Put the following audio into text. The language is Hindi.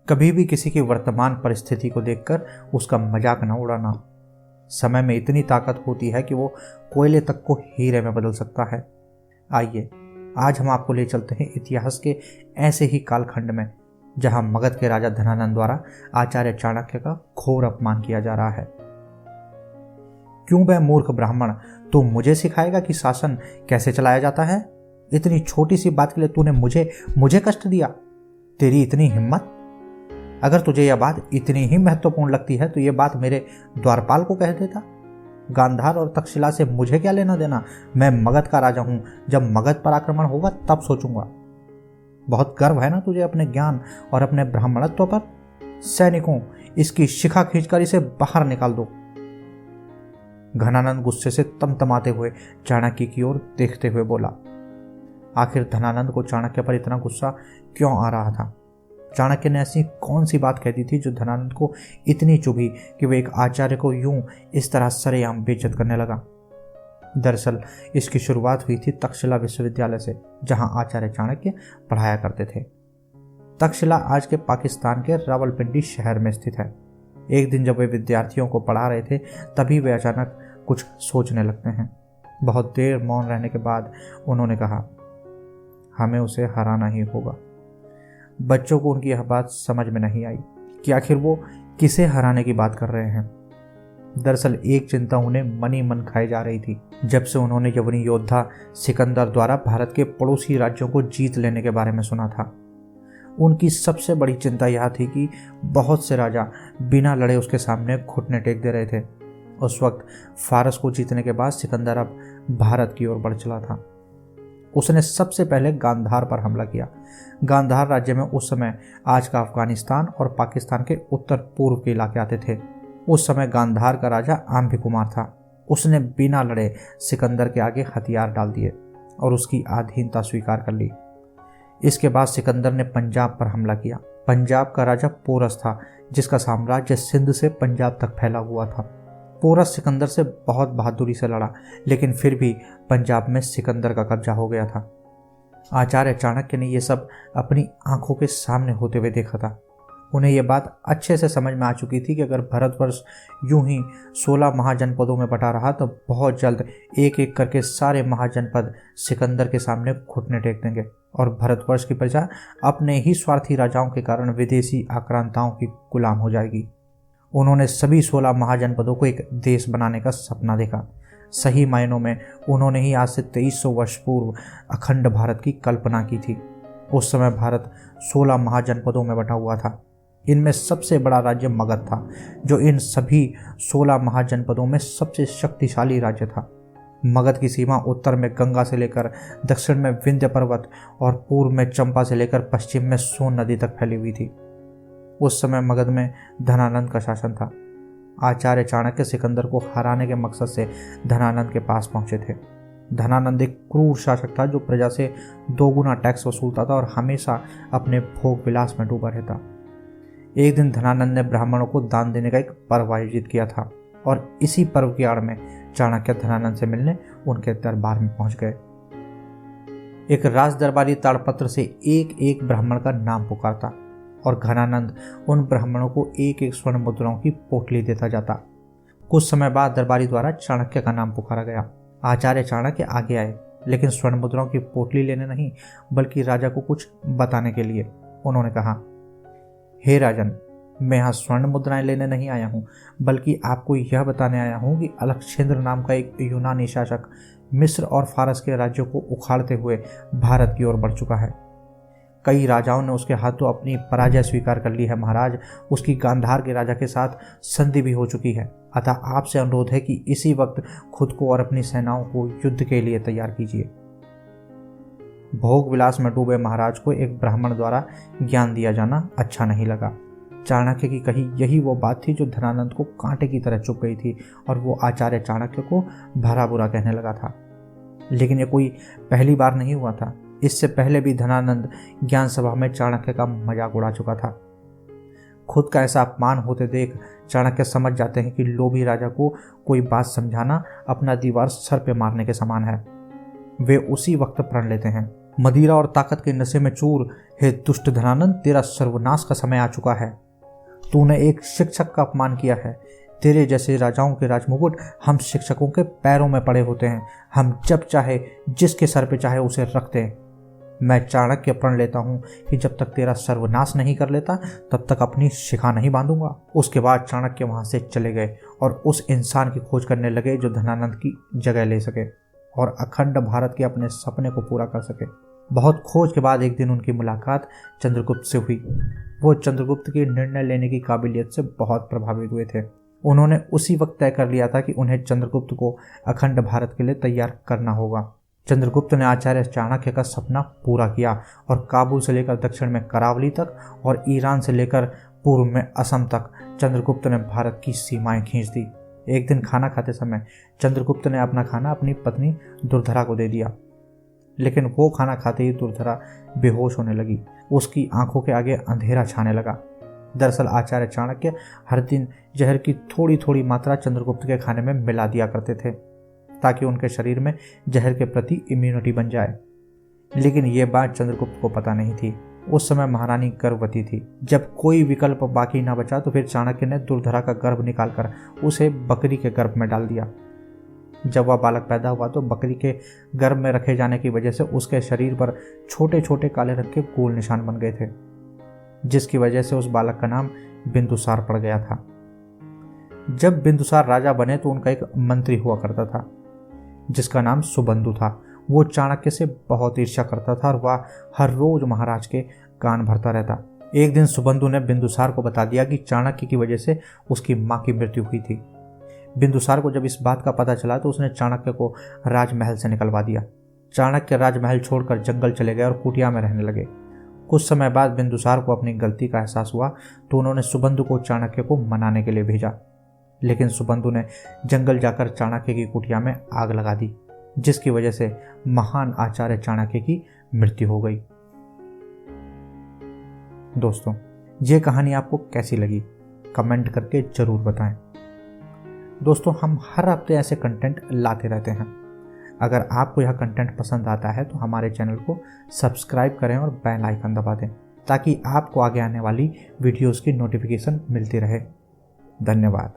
कभी भी किसी की वर्तमान परिस्थिति को देखकर उसका मजाक न उड़ाना। समय में इतनी ताकत होती है कि वो कोयले तक को हीरे में बदल सकता है। आइए आज हम आपको ले चलते हैं इतिहास के ऐसे ही कालखंड में जहां मगध के राजा धनानंद द्वारा आचार्य चाणक्य का घोर अपमान किया जा रहा है। क्यों बे मूर्ख ब्राह्मण, तू मुझे सिखाएगा कि शासन कैसे चलाया जाता है? इतनी छोटी सी बात के लिए तूने मुझे कष्ट दिया। तेरी इतनी हिम्मत? अगर तुझे यह बात इतनी ही महत्वपूर्ण लगती है तो यह बात मेरे द्वारपाल को कह देता। गांधार और तक्षशिला से मुझे क्या लेना देना? मैं मगध का राजा हूं। जब मगध पर आक्रमण होगा तब सोचूंगा। बहुत गर्व है ना तुझे अपने ज्ञान और अपने ब्राह्मणत्व पर? सैनिकों, इसकी शिखा खींचकर इसे बाहर निकाल दो। घनानंद गुस्से से तमतमाते हुए चाणक्य की ओर देखते हुए बोला। आखिर धनानंद को चाणक्य पर इतना गुस्सा क्यों आ रहा था? चाणक्य ने ऐसी कौन सी बात कह दी थी जो धनानंद को इतनी चुभी कि वह एक आचार्य को यूं इस तरह सरेआम बेइज्जत करने लगा? दरअसल इसकी शुरुआत हुई थी तक्षशिला विश्वविद्यालय से, जहां आचार्य चाणक्य पढ़ाया करते थे। तक्षशिला आज के पाकिस्तान के रावलपिंडी शहर में स्थित है। एक दिन जब वे विद्यार्थियों को पढ़ा रहे थे तभी वे अचानक कुछ सोचने लगते हैं। बहुत देर मौन रहने के बाद उन्होंने कहा, हमें उसे हराना ही होगा। बच्चों को उनकी यह बात समझ में नहीं आई कि आखिर वो किसे हराने की बात कर रहे हैं। दरअसल एक चिंता उन्हें मन ही मन खाई जा रही थी जब से उन्होंने यवनी योद्धा सिकंदर द्वारा भारत के पड़ोसी राज्यों को जीत लेने के बारे में सुना था। उनकी सबसे बड़ी चिंता यह थी कि बहुत से राजा बिना लड़े उसके सामने घुटने टेक दे रहे थे। उस वक्त फारस को जीतने के बाद सिकंदर अब भारत की ओर बढ़ चला था। उसने सबसे पहले गांधार पर हमला किया। गांधार राज्य में उस समय आज का अफगानिस्तान और पाकिस्तान के उत्तर पूर्व के इलाके आते थे। उस समय गांधार का राजा आंभी कुमार था। उसने बिना लड़े सिकंदर के आगे हथियार डाल दिए और उसकी अधीनता स्वीकार कर ली। इसके बाद सिकंदर ने पंजाब पर हमला किया। पंजाब का राजा पोरस था, जिसका साम्राज्य सिंध से पंजाब तक फैला हुआ था। पोरस सिकंदर से बहुत बहादुरी से लड़ा, लेकिन फिर भी पंजाब में सिकंदर का कब्जा हो गया था। आचार्य चाणक्य ने यह सब अपनी आंखों के सामने होते हुए देखा था। उन्हें यह बात अच्छे से समझ में आ चुकी थी कि अगर भारतवर्ष यूं ही 16 महाजनपदों में बटा रहा तो बहुत जल्द एक एक करके सारे महाजनपद सिकंदर के सामने घुटने टेक देंगे और भारतवर्ष की प्रजा अपने ही स्वार्थी राजाओं के कारण विदेशी आक्रांताओं की गुलाम हो जाएगी। उन्होंने सभी 16 महाजनपदों को एक देश बनाने का सपना देखा। सही मायनों में उन्होंने ही आज से 2300 वर्ष पूर्व अखंड भारत की कल्पना की थी। उस समय भारत 16 महाजनपदों में बटा हुआ था। इनमें सबसे बड़ा राज्य मगध था, जो इन सभी 16 महाजनपदों में सबसे शक्तिशाली राज्य था। मगध की सीमा उत्तर में गंगा से लेकर दक्षिण में विंध्य पर्वत और पूर्व में चंपा से लेकर पश्चिम में सोन नदी तक फैली हुई थी। उस समय मगध में धनानंद का शासन था। आचार्य चाणक्य सिकंदर को हराने के मकसद से धनानंद के पास पहुंचे थे। धनानंद एक क्रूर शासक था जो प्रजा से 2 गुना टैक्स वसूलता था और हमेशा अपने भोग विलास में डूबा रहता। एक दिन धनानंद ने ब्राह्मणों को दान देने का एक पर्व आयोजित किया था और इसी पर्व की आड़ में चाणक्य धनानंद से मिलने उनके दरबार में पहुंच गए। एक राज दरबारी ताड़पत्र से एक एक ब्राह्मण का नाम पुकारता और घनानंद उन ब्राह्मणों को एक एक स्वर्ण मुद्राओं की पोटली देता जाता। कुछ समय बाद दरबारी द्वारा चाणक्य का नाम पुकारा गया। आचार्य चाणक्य आगे आए, लेकिन स्वर्ण मुद्राओं की पोटली लेने नहीं बल्कि राजा को कुछ बताने के लिए। उन्होंने कहा, हे राजन, मैं यहाँ स्वर्ण मुद्राएं लेने नहीं आया हूँ, बल्कि आपको यह बताने आया हूँ कि अलक्षेंद्र नाम का एक यूनानी शासक मिस्र और फारस के राज्यों को उखाड़ते हुए भारत की ओर बढ़ चुका है। कई राजाओं ने उसके हाथों अपनी पराजय स्वीकार कर ली है महाराज। उसकी गांधार के राजा के साथ संधि भी हो चुकी है। अतः आपसे अनुरोध है कि इसी वक्त खुद को और अपनी सेनाओं को युद्ध के लिए तैयार कीजिए। भोग विलास में डूबे महाराज को एक ब्राह्मण द्वारा ज्ञान दिया जाना अच्छा नहीं लगा। चाणक्य की कही यही वो बात थी जो धनानंद को कांटे की तरह चुभ गई थी और वो आचार्य चाणक्य को भला बुरा कहने लगा था। लेकिन ये कोई पहली बार नहीं हुआ था। इससे पहले भी धनानंद ज्ञान सभा में चाणक्य का मजाक उड़ा चुका था। खुद का ऐसा अपमान होते देख चाणक्य समझ जाते हैं कि लोभी राजा को कोई बात समझाना अपना दीवार सर पे मारने के समान है। वे उसी वक्त प्रण लेते हैं। मदिरा और ताकत के नशे में चूर, हे दुष्ट धनानंद, तेरा सर्वनाश का समय आ चुका है। तूने एक शिक्षक का अपमान किया है। तेरे जैसे राजाओं के राजमुकुट हम शिक्षकों के पैरों में पड़े होते हैं। हम जब चाहे जिसके सर पे चाहे उसे रखते हैं। मैं चाणक्य प्रण लेता हूँ कि जब तक तेरा सर्वनाश नहीं कर लेता तब तक अपनी शिखा नहीं बांधूंगा। उसके बाद चाणक्य वहां से चले गए और उस इंसान की खोज करने लगे जो धनानंद की जगह ले सके और अखंड भारत के अपने सपने को पूरा कर सके। बहुत खोज के बाद एक दिन उनकी मुलाकात चंद्रगुप्त से हुई। वो चंद्रगुप्त की निर्णय लेने की काबिलियत से बहुत प्रभावित हुए थे। उन्होंने उसी वक्त तय कर लिया था कि उन्हें चंद्रगुप्त को अखंड भारत के लिए तैयार करना होगा। चंद्रगुप्त ने आचार्य चाणक्य का सपना पूरा किया और काबुल से लेकर दक्षिण में करावली तक और ईरान से लेकर पूर्व में असम तक चंद्रगुप्त ने भारत की सीमाएं खींच दी। एक दिन खाना खाते समय चंद्रगुप्त ने अपना खाना अपनी पत्नी दुर्धरा को दे दिया, लेकिन वो खाना खाते ही दुर्धरा बेहोश होने लगी। उसकी आंखों के आगे अंधेरा छाने लगा। दरअसल आचार्य चाणक्य हर दिन जहर की थोड़ी थोड़ी मात्रा चंद्रगुप्त के खाने में मिला दिया करते थे ताकि उनके शरीर में जहर के प्रति इम्यूनिटी बन जाए। लेकिन ये बात चंद्रगुप्त को पता नहीं थी। उस समय महारानी गर्भवती थी। जब कोई विकल्प बाकी ना बचा तो फिर चाणक्य ने दुर्धरा का गर्भ निकालकर उसे बकरी के गर्भ में डाल दिया। जब वह बालक पैदा हुआ तो बकरी के गर्भ में रखे जाने की वजह से उसके शरीर पर छोटे छोटे काले रंग के गोल निशान बन गए थे, जिसकी वजह से उस बालक का नाम बिंदुसार पड़ गया था। जब बिंदुसार राजा बने तो उनका एक मंत्री हुआ करता था जिसका नाम सुबंधु था। वो चाणक्य से बहुत ईर्ष्या करता था और वह हर रोज महाराज के कान भरता रहता। एक दिन सुबंधु ने बिंदुसार को बता दिया कि चाणक्य की वजह से उसकी मां की मृत्यु हुई थी। बिंदुसार को जब इस बात का पता चला तो उसने चाणक्य को राजमहल से निकलवा दिया। चाणक्य राजमहल छोड़कर जंगल चले गए और कुटिया में रहने लगे। कुछ समय बाद बिंदुसार को अपनी गलती का एहसास हुआ तो उन्होंने सुबंधु को चाणक्य को मनाने के लिए भेजा, लेकिन सुबंधु ने जंगल जाकर चाणक्य की कुटिया में आग लगा दी, जिसकी वजह से महान आचार्य चाणक्य की मृत्यु हो गई। दोस्तों, ये कहानी आपको कैसी लगी कमेंट करके जरूर बताएं। दोस्तों, हम हर हफ्ते ऐसे कंटेंट लाते रहते हैं। अगर आपको यह कंटेंट पसंद आता है तो हमारे चैनल को सब्सक्राइब करें और बेल आइकन दबा दें ताकि आपको आगे आने वाली वीडियोस की नोटिफिकेशन मिलती रहे। धन्यवाद।